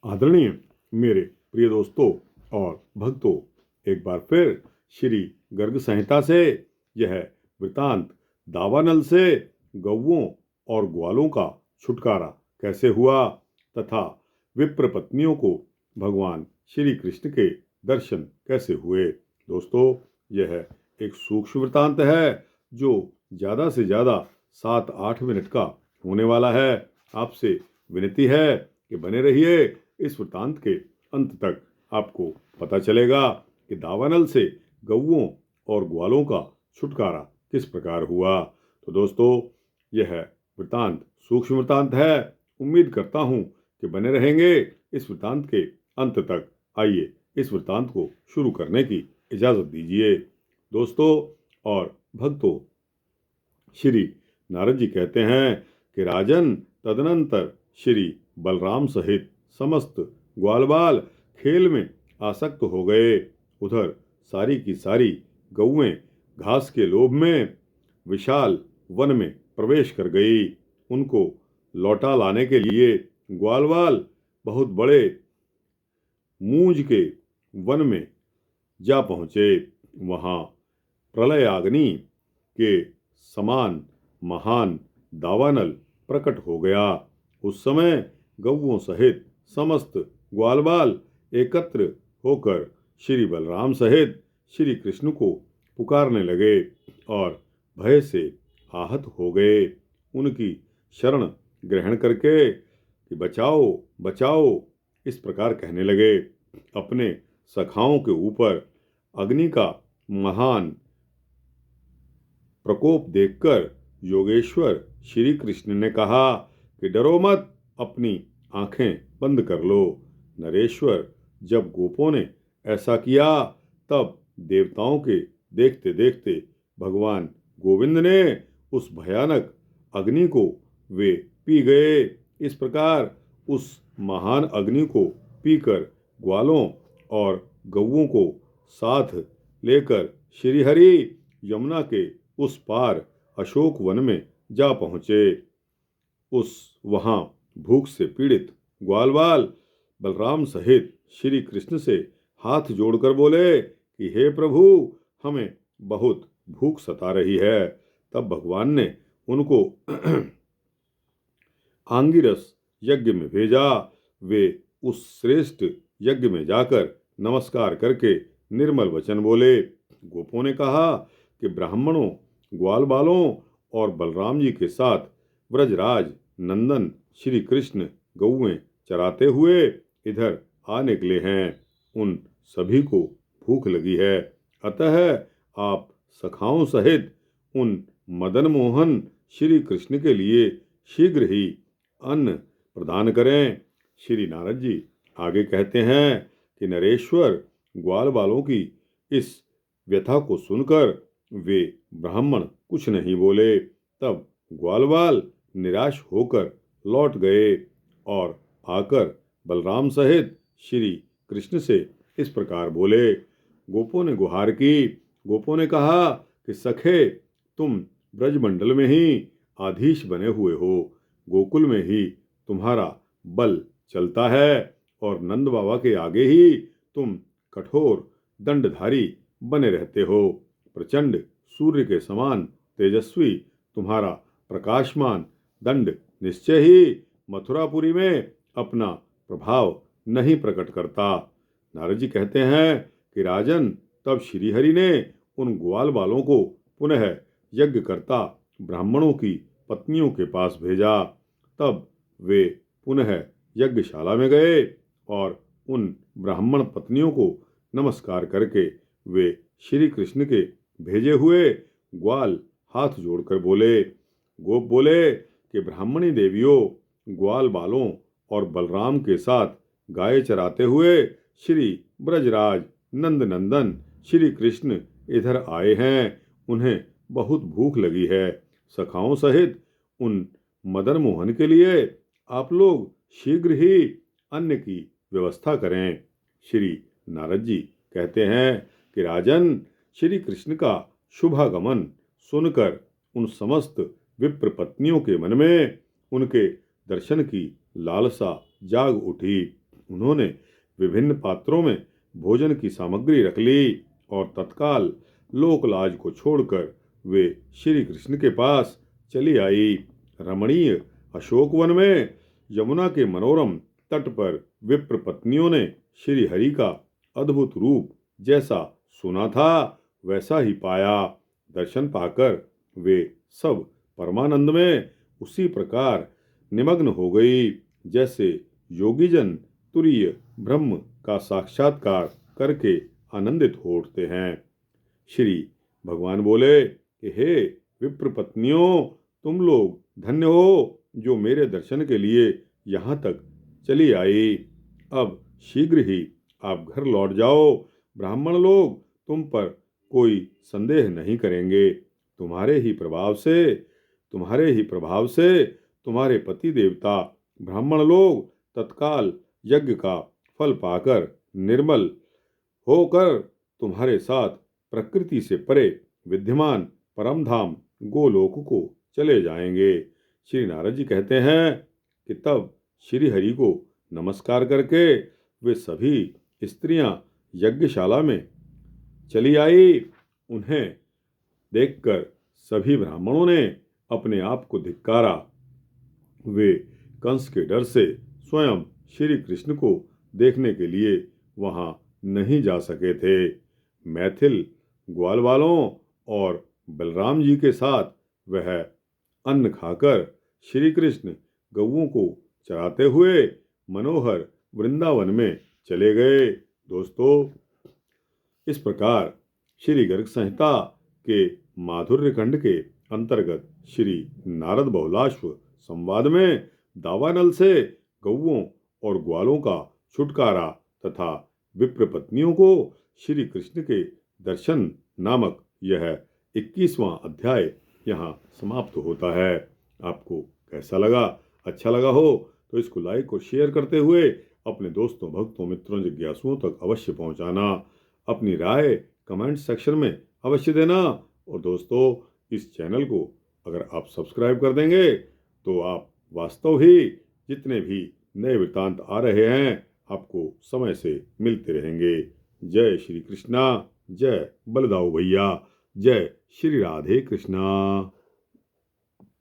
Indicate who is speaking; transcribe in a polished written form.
Speaker 1: आदरणीय मेरे प्रिय दोस्तों और भक्तों, एक बार फिर श्री गर्ग संहिता से यह वृतांत दावानल से गौओं और ग्वालों का छुटकारा कैसे हुआ तथा विप्र पत्नियों को भगवान श्री कृष्ण के दर्शन कैसे हुए। दोस्तों, यह एक सूक्ष्म वृतांत है जो ज़्यादा से ज़्यादा 7-8 मिनट का होने वाला है। आपसे विनती है कि बने रहिए। इस वृतांत के अंत तक आपको पता चलेगा कि दावानल से गौओं और ग्वालों का छुटकारा किस प्रकार हुआ। तो दोस्तों, यह वृतांत सूक्ष्म वृतांत है। उम्मीद करता हूँ कि बने रहेंगे इस वृतांत के अंत तक। आइए इस वृतांत को शुरू करने की इजाज़त दीजिए। दोस्तों और भक्तों, श्री नारद जी कहते हैं कि राजन, तदनंतर श्री बलराम सहित समस्त ग्वालबाल खेल में आसक्त हो गए। उधर सारी की सारी गौएं घास के लोभ में विशाल वन में प्रवेश कर गई। उनको लौटा लाने के लिए ग्वालबाल बहुत बड़े मूंज के वन में जा पहुँचे। वहाँ प्रलयाग्नि के समान महान दावानल प्रकट हो गया। उस समय गौओं सहित समस्त ग्वालबाल एकत्र होकर श्री बलराम सहित श्री कृष्ण को पुकारने लगे और भय से आहत हो गए। उनकी शरण ग्रहण करके कि बचाओ बचाओ इस प्रकार कहने लगे। अपने सखाओं के ऊपर अग्नि का महान प्रकोप देखकर योगेश्वर श्री कृष्ण ने कहा कि डरो मत, अपनी आंखें बंद कर लो। नरेश्वर, जब गोपों ने ऐसा किया तब देवताओं के देखते देखते भगवान गोविंद ने उस भयानक अग्नि को वे पी गए। इस प्रकार उस महान अग्नि को पीकर ग्वालों और गौओं को साथ लेकर श्रीहरि यमुना के उस पार अशोक वन में जा पहुँचे। वहाँ भूख से पीड़ित ग्वालबाल बलराम सहित श्री कृष्ण से हाथ जोड़कर बोले कि हे प्रभु, हमें बहुत भूख सता रही है। तब भगवान ने उनको आंगिरस यज्ञ में भेजा। वे उस श्रेष्ठ यज्ञ में जाकर नमस्कार करके निर्मल वचन बोले। गोपों ने कहा कि ब्राह्मणों, ग्वालबालों और बलराम जी के साथ व्रजराज नंदन श्री कृष्ण गौएं चराते हुए इधर आ निकले हैं। उन सभी को भूख लगी है, अतः आप सखाओं सहित उन मदन मोहन श्री कृष्ण के लिए शीघ्र ही अन्न प्रदान करें। श्री नारद जी आगे कहते हैं कि नरेश्वर, ग्वालबालों की इस व्यथा को सुनकर वे ब्राह्मण कुछ नहीं बोले। तब ग्वालबाल निराश होकर लौट गए और आकर बलराम सहित श्री कृष्ण से इस प्रकार बोले। गोपों ने गुहार की। गोपों ने कहा कि सखे, तुम ब्रजमंडल में ही आधीश बने हुए हो। गोकुल में ही तुम्हारा बल चलता है और नंद बाबा के आगे ही तुम कठोर दंडधारी बने रहते हो। प्रचंड सूर्य के समान तेजस्वी तुम्हारा प्रकाशमान दंड निश्चय ही मथुरापुरी में अपना प्रभाव नहीं प्रकट करता। नारद जी कहते हैं कि राजन, तब श्रीहरि ने उन ग्वालबालों को पुनः यज्ञ करता ब्राह्मणों की पत्नियों के पास भेजा। तब वे पुनः यज्ञशाला में गए और उन ब्राह्मण पत्नियों को नमस्कार करके वे श्री कृष्ण के भेजे हुए ग्वाल हाथ जोड़कर बोले। गोप बोले कि ब्राह्मणी देवियों, ग्वाल बालों और बलराम के साथ गाय चराते हुए श्री ब्रजराज नंद नंदन श्री कृष्ण इधर आए हैं। उन्हें बहुत भूख लगी है। सखाओं सहित उन मदन मोहन के लिए आप लोग शीघ्र ही अन्न की व्यवस्था करें। श्री नारद जी कहते हैं कि राजन, श्री कृष्ण का शुभागमन सुनकर उन समस्त विप्र पत्नियों के मन में उनके दर्शन की लालसा जाग उठी। उन्होंने विभिन्न पात्रों में भोजन की सामग्री रख ली और तत्काल लोकलाज को छोड़कर वे श्री कृष्ण के पास चली आई। रमणीय अशोकवन में यमुना के मनोरम तट पर विप्र पत्नियों ने श्री हरि का अद्भुत रूप जैसा सुना था वैसा ही पाया। दर्शन पाकर वे सब परमानंद में उसी प्रकार निमग्न हो गई जैसे योगीजन तुरीय ब्रह्म का साक्षात्कार करके आनंदित हो उठते हैं। श्री भगवान बोले कि हे विप्र पत्नियों, तुम लोग धन्य हो जो मेरे दर्शन के लिए यहाँ तक चली आई। अब शीघ्र ही आप घर लौट जाओ। ब्राह्मण लोग तुम पर कोई संदेह नहीं करेंगे। तुम्हारे ही प्रभाव से तुम्हारे पति देवता ब्राह्मण लोग तत्काल यज्ञ का फल पाकर निर्मल होकर तुम्हारे साथ प्रकृति से परे विद्यमान परमधाम गोलोक को चले जाएंगे। श्री नारद जी कहते हैं कि तब श्री हरि को नमस्कार करके वे सभी स्त्रियां यज्ञशाला में चली आई। उन्हें देखकर सभी ब्राह्मणों ने अपने आप को धिक्कारा। वे कंस के डर से स्वयं श्री कृष्ण को देखने के लिए वहां नहीं जा सके थे। मैथिल ग्वाल वालों और बलराम जी के साथ वह अन्न खाकर श्री कृष्ण गौओं को चराते हुए मनोहर वृंदावन में चले गए। दोस्तों, इस प्रकार श्री गर्ग संहिता के माधुर्य खंड के अंतर्गत श्री नारद बहुलाश्व संवाद में दावानल से गौओं और ग्वालों का छुटकारा तथा विप्र पत्नियों को श्री कृष्ण के दर्शन नामक यह 21वां अध्याय यहाँ समाप्त होता है। आपको कैसा लगा? अच्छा लगा हो तो इसको लाइक और शेयर करते हुए अपने दोस्तों, भक्तों, मित्रों, जिज्ञासुओं तक अवश्य पहुँचाना। अपनी राय कमेंट सेक्शन में अवश्य देना। और दोस्तों, इस चैनल को अगर आप सब्सक्राइब कर देंगे तो आप वास्तव ही जितने भी नए वृत्तांत आ रहे हैं आपको समय से मिलते रहेंगे। जय श्री कृष्णा, जय बलदाऊ भैया, जय श्री राधे कृष्णा।